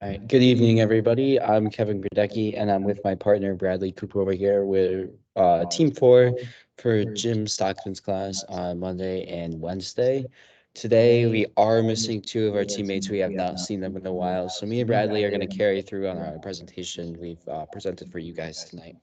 All right. Good evening, everybody. I'm Kevin Gradecki, and I'm with my partner Bradley Cooper over here with Team 4 for Jim Stockman's class on Monday and Wednesday. Today, we are missing two of our teammates. We have not seen them in a while. So me and Bradley are going to carry through on our presentation we've presented for you guys tonight.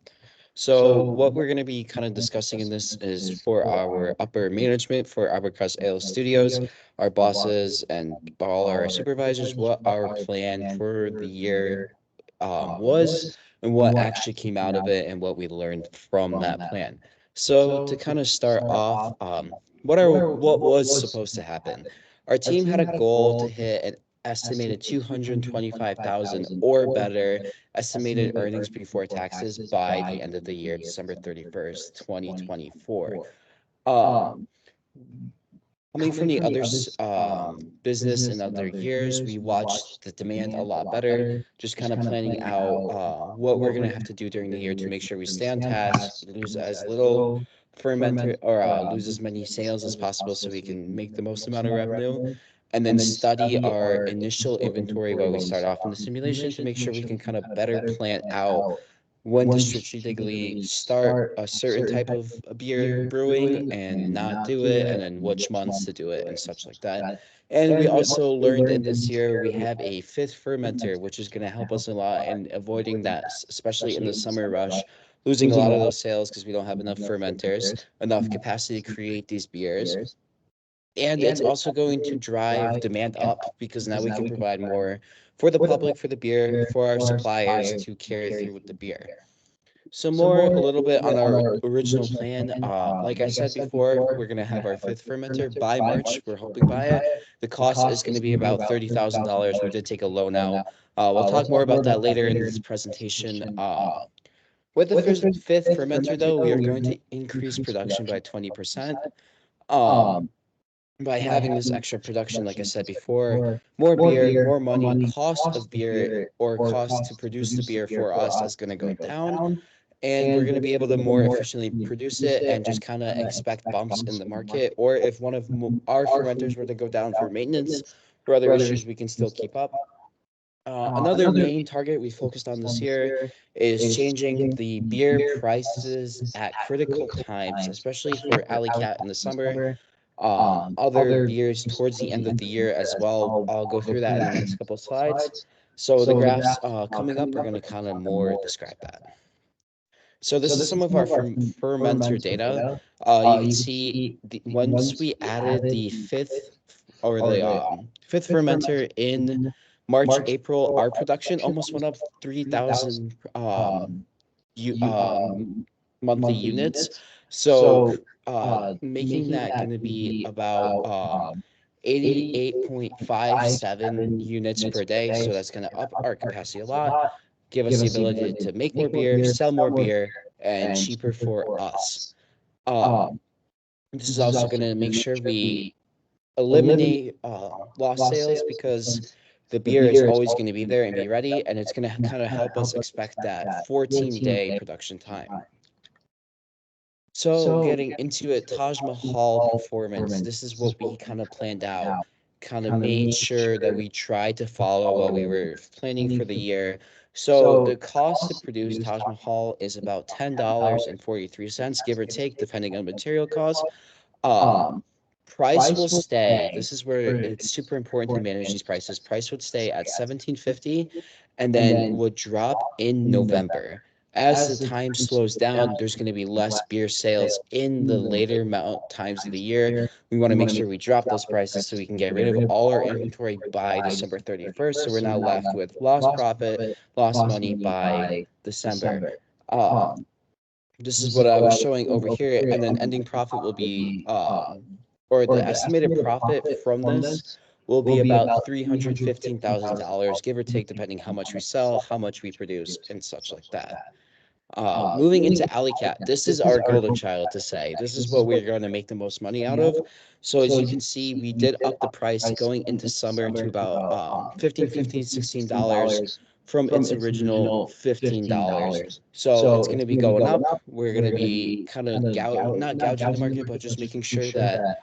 So what we're going to be kind of discussing in this is for our upper management for Abercross Ale Studios, our bosses and all our supervisors, what our plan for the year was and what actually came out of it and what we learned from that plan. So to kind of start off, what was supposed to happen? Our team had a goal to hit an estimated 225,000 or better estimated earnings before taxes by the end of the year, December 31st, 2024. Um, Coming from the other business in other years, we watched the demand a lot better, just kind of planning out what we're going to have to do during the year to make sure we stay on task, lose as little fermenter or lose as many sales as possible so we can make the most amount of revenue, and then study our initial inventory while we start off in the simulation to make sure we can kind of better plan out when to strategically start a certain type of a beer brewing and not do it, and then which months to do it and such like that. And we also learned in this year we have a fifth fermenter, which is going to help us a lot in avoiding that, especially in the summer rush, losing a lot of those sales because we don't have enough fermenters, enough capacity to create these beers. And it's also going to drive demand up because now we can provide more for the public, for the beer, for our suppliers to carry through with the beer. So more a little bit on our original plan. Like I said before, we're gonna have our fifth fermenter by March. We're hoping by it. The cost is gonna be about $30,000. We did take a loan out. We'll talk more about that later in this presentation. With the fifth fermenter, though, we are going to increase production by 20%. Um, by having this extra production, like I said before, more beer, more money, cost of beer or cost to produce the beer for us is going to go down, and we're going to be able to more efficiently produce it and just kind of expect bumps in the market. Or if one of our fermenters were to go down for maintenance or other issues, we can still keep up. Another main target we focused on this year is changing the beer prices at critical times, especially for Alley Cat in the summer, other beers towards the end of the year as well. I'll go through that in the next couple of slides. So the graphs coming up are going to kind of more describe that. So this is some of our fermenter data. You can see once we added the fifth fermenter in March, April, our production almost went up 3,000 monthly units. So making that going to be about 88.57 units per day. So that's going to up our capacity a lot, give us the ability to make more beer, sell more beer, and cheaper for us. Um, this is also going to make sure we eliminate lost sales because the beer is always going to be there and be ready, and it's going to kind of help us expect that 14-day production time. So getting into it, Taj Mahal performance, this is what we kind of planned out, kind of made sure that we tried to follow while we were planning for the year. So the cost to produce Taj Mahal is about $10.43, give or take, depending on material costs. Um, Price will stay. This is where it's super important to manage these prices. Price would stay at 1750 and then would drop in November. As the time slows down, there's going to be less beer sales in the later times of the year. We want to make sure we drop those prices so we can get rid of all our inventory by December 31st. So we're not left with lost profit, lost money by December. Um, this is what I was showing over here. And then ending profit will be or the estimated profit from this will be about $315,000, give or take, depending how much we sell, how much we produce, and such like that. Moving into Alley Cat, this is our golden child to say. This is what we're going to make the most money out of. So as you can see, we did up the price going into summer to about $16 from its original $15. So it's going to be going up. We're going to be kind of not gouging the market, but just making sure that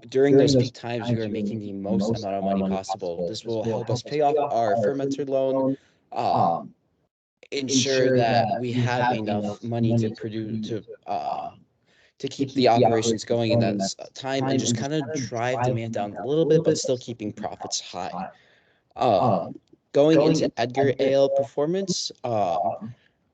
during those peak times, we are making the most amount of money possible. This will help us pay off our fermenter loan, ensure that we have enough money to produce to keep the operations going in that time, and just kind of drive demand down a little bit, but still keeping profits high. Going into Edgar Ale performance,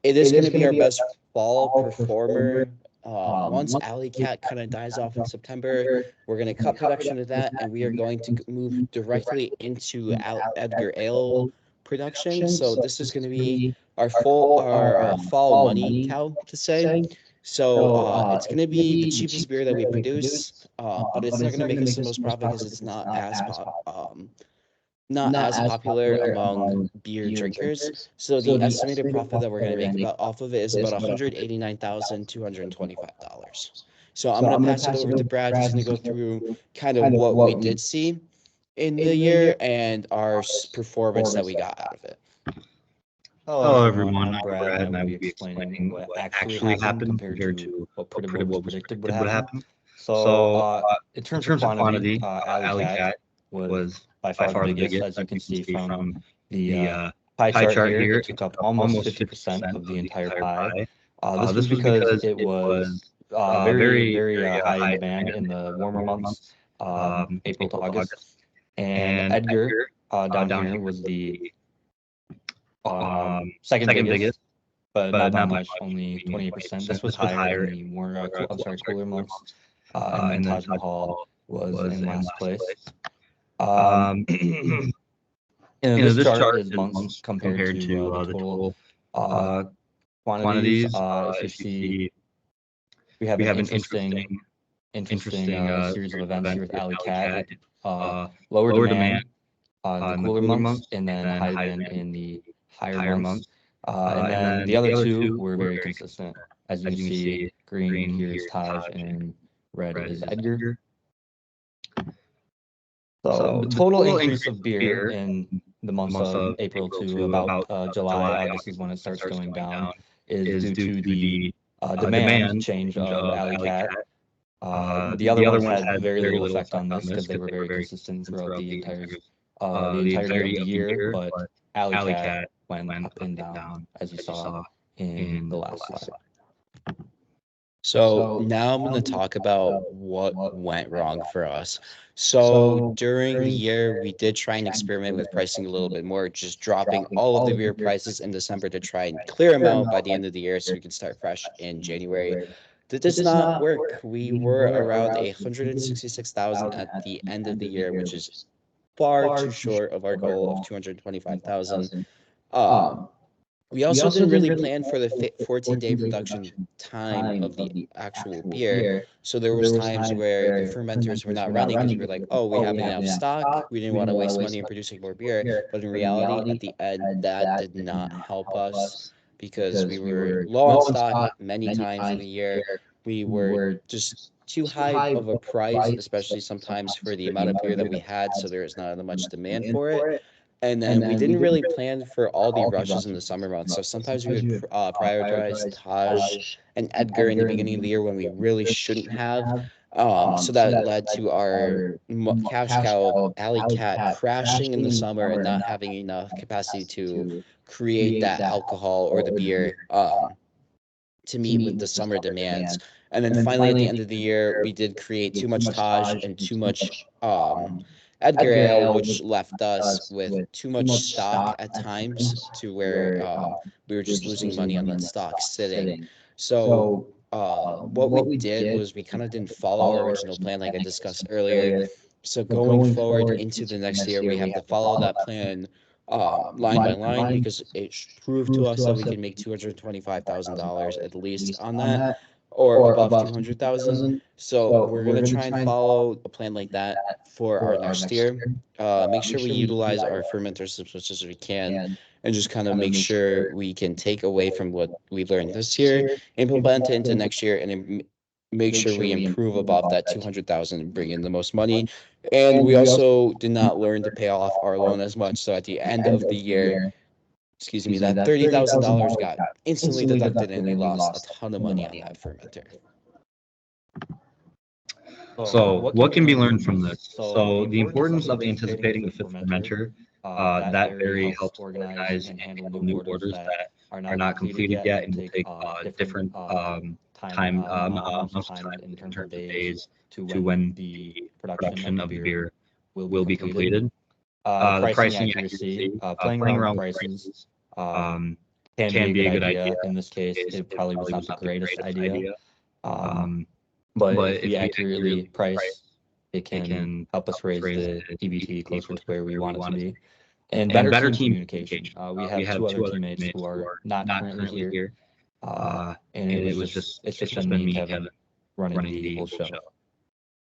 it is going to be our best fall performer. Once Alley Cat kind of dies off in September, we're going to cut production of that, and we are going to move directly into Edgar Ale production. So this is going to be our fall money cow to say. So it's going to be the cheapest beer that we produce, but it's not going to make us the most profit because it's not as popular among beer drinkers. So the estimated profit that we're going to make about off of it is about $189,225. So I'm going to pass it over to Brad, who's going to go through kind of what we did see in the year and our performance that we got out of it. Hello, everyone. I'm Brad, and I will be explaining what actually happened compared to what was predicted would happen. So, in terms of quantity, Alley Cat was by far the biggest, as you can see from the pie chart here. It took up almost 50% of the entire pie. This was because it was very high in demand in the warmer months, April to August. And Edgar down here was the second biggest, but not by much, only 28%. This was higher in the more, cooler months. And then Taj Mahal was in last place. This chart is months compared to the total quantities. If you see, we have an interesting series of events here with Alley Cat. Lower demand the cooler months, and then high demand in the higher months. And then the other two were very consistent. As you can see, green here is Taj, and red is Edgar. So the total increase of beer in the months of April to about July, August is when it starts going down, is due to the demand change of Alley Cat. The other ones had very little effect on this because they were very consistent throughout the entirety of the year, but Alley Cat went up and down, as you saw in the last slide. So now I'm going to talk about what went wrong for us. So during the year, we did try and experiment with pricing a little bit more, just dropping all of the beer prices in December to try and clear them out by the end of the year so we can start fresh in January. That does not work. We were around 166,000 at the end of the year, which is far too short of our goal of 225,000. We also didn't really plan for the 14-day production time of the actual beer. So there was times where the fermenters were not running because we were like, oh, we have enough stock. We didn't want to waste money in producing more beer. But in reality, at the end, that did not help us because we were low on stock many times in the year. We were just too high of a price, especially sometimes for the amount of beer that we had. So there is not much demand for it. And then we didn't really plan for all the rushes in the summer months. So sometimes we would prioritize Taj and Edgar in the beginning of the year when we really shouldn't have. So that led to our cash cow Alley Cat crashing in the summer and not having enough capacity to create that alcohol or the beer to meet with the summer demands. And then finally at the end of the year, we did create too much Taj and too much Edgar Ale, which left us with too much stock at times to where we were just losing money on that stock sitting. So what we did was we kind of didn't follow our original plan like I discussed earlier. So going forward into the next year, we have to follow that plan line by line because it proved to us that we can make $225,000 at least on that, or above 200,000. So we're going to try and follow a plan like that for our next year. Make sure we utilize our fermenters as much as we can and just kind of make sure we can take away from what we learned this year, implement it into next year, and make sure we improve above that 200,000 and bring in the most money. And we also did not learn to pay off our loan as much. So at the end of the year, that $30,000 got instantly deducted and we lost a ton of money on that fermenter. So what can be learned from this? So the importance of anticipating a fifth fermenter, that very helps organize and handle new orders that are not completed yet and will take different amounts of time in terms of days to when the production of the beer will be completed. The pricing accuracy, playing around with prices can be a good idea. In this case, it probably was not the greatest idea. But But if we accurately price, it can help us raise the EBT closer to where we want it to be. and And better team team communication. We have two other teammates who are not currently here. And it's just been me and Kevin running the whole show.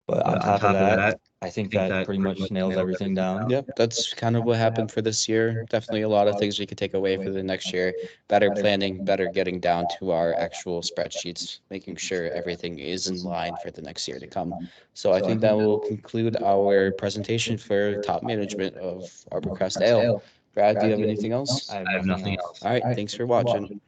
But on top of that, I think that pretty much nails everything down. Yep, that's kind of what happened for this year. Definitely a lot of things we could take away for the next year. Better planning, better getting down to our actual spreadsheets, making sure everything is in line for the next year to come. So I think that will conclude our presentation for top management of Arborcrest Ale. Brad, do you have anything else? I I have nothing else. All right, thanks for watching.